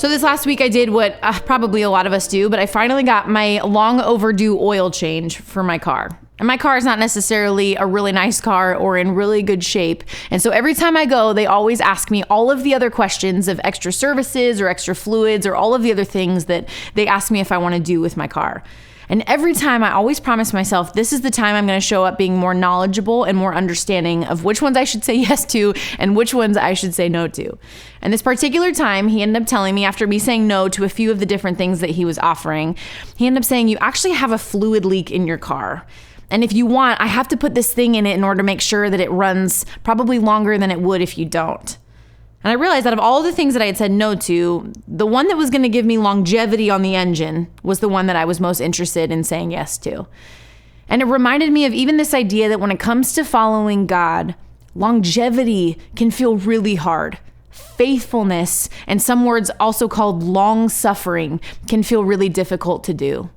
So this last week I did what probably a lot of us do, but I finally got my long overdue oil change for my car. And my car is not necessarily a really nice car or in really good shape. And so every time I go, they always ask me all of the other questions of extra services or extra fluids or all of the other things that they ask me if I want to do with my car. And every time I always promise myself, this is the time I'm going to show up being more knowledgeable and more understanding of which ones I should say yes to and which ones I should say no to. And this particular time, he ended up telling me, after me saying no to a few of the different things that he was offering, he ended up saying, you actually have a fluid leak in your car. And if you want, I have to put this thing in it in order to make sure that it runs probably longer than it would if you don't. And I realized out of all the things that I had said no to, the one that was going to give me longevity on the engine was the one that I was most interested in saying yes to. And it reminded me of even this idea that when it comes to following God, longevity can feel really hard. Faithfulness, and some words also called long suffering, can feel really difficult to do.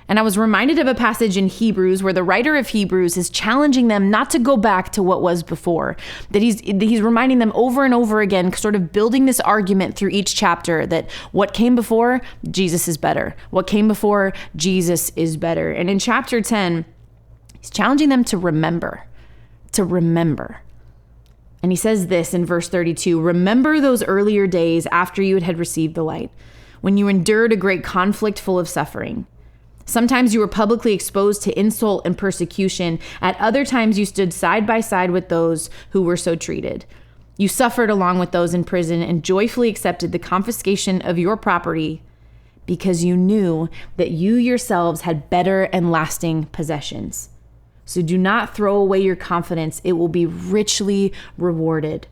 And I was reminded of a passage in Hebrews where the writer of Hebrews is challenging them not to go back to what was before. That he's reminding them over and over again, sort of building this argument through each chapter that what came before, Jesus is better. What came before, Jesus is better. And in chapter 10, he's challenging them to remember. And he says this in verse 32, remember those earlier days after you had received the light, when you endured a great conflict full of suffering. Sometimes you were publicly exposed to insult and persecution. At other times you stood side by side with those who were so treated. You suffered along with those in prison and joyfully accepted the confiscation of your property because you knew that you yourselves had better and lasting possessions. So do not throw away your confidence. It will be richly rewarded.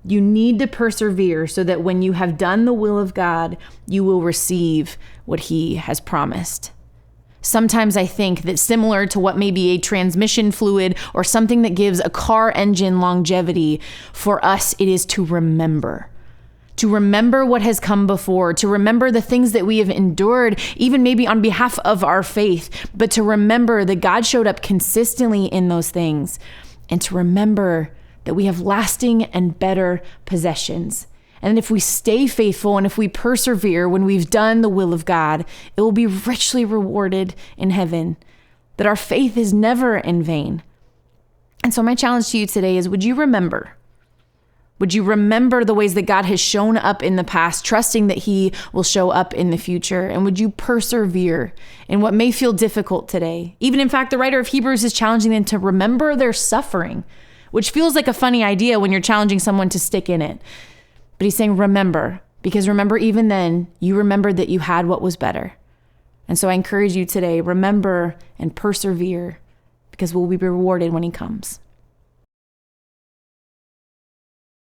You need to persevere so that when you have done the will of God, you will receive what he has promised. Sometimes I think that similar to what may be a transmission fluid or something that gives a car engine longevity, for us it is to remember. To remember what has come before, to remember the things that we have endured, even maybe on behalf of our faith, but to remember that God showed up consistently in those things, and to remember that we have lasting and better possessions. And if we stay faithful and if we persevere when we've done the will of God, it will be richly rewarded in heaven, that our faith is never in vain. And so my challenge to you today is, would you remember? Would you remember the ways that God has shown up in the past, trusting that he will show up in the future? And would you persevere in what may feel difficult today? Even in fact, the writer of Hebrews is challenging them to remember their suffering, which feels like a funny idea when you're challenging someone to stick in it. But he's saying, remember, because remember, even then, you remembered that you had what was better. And so I encourage you today, remember and persevere, because we'll be rewarded when he comes.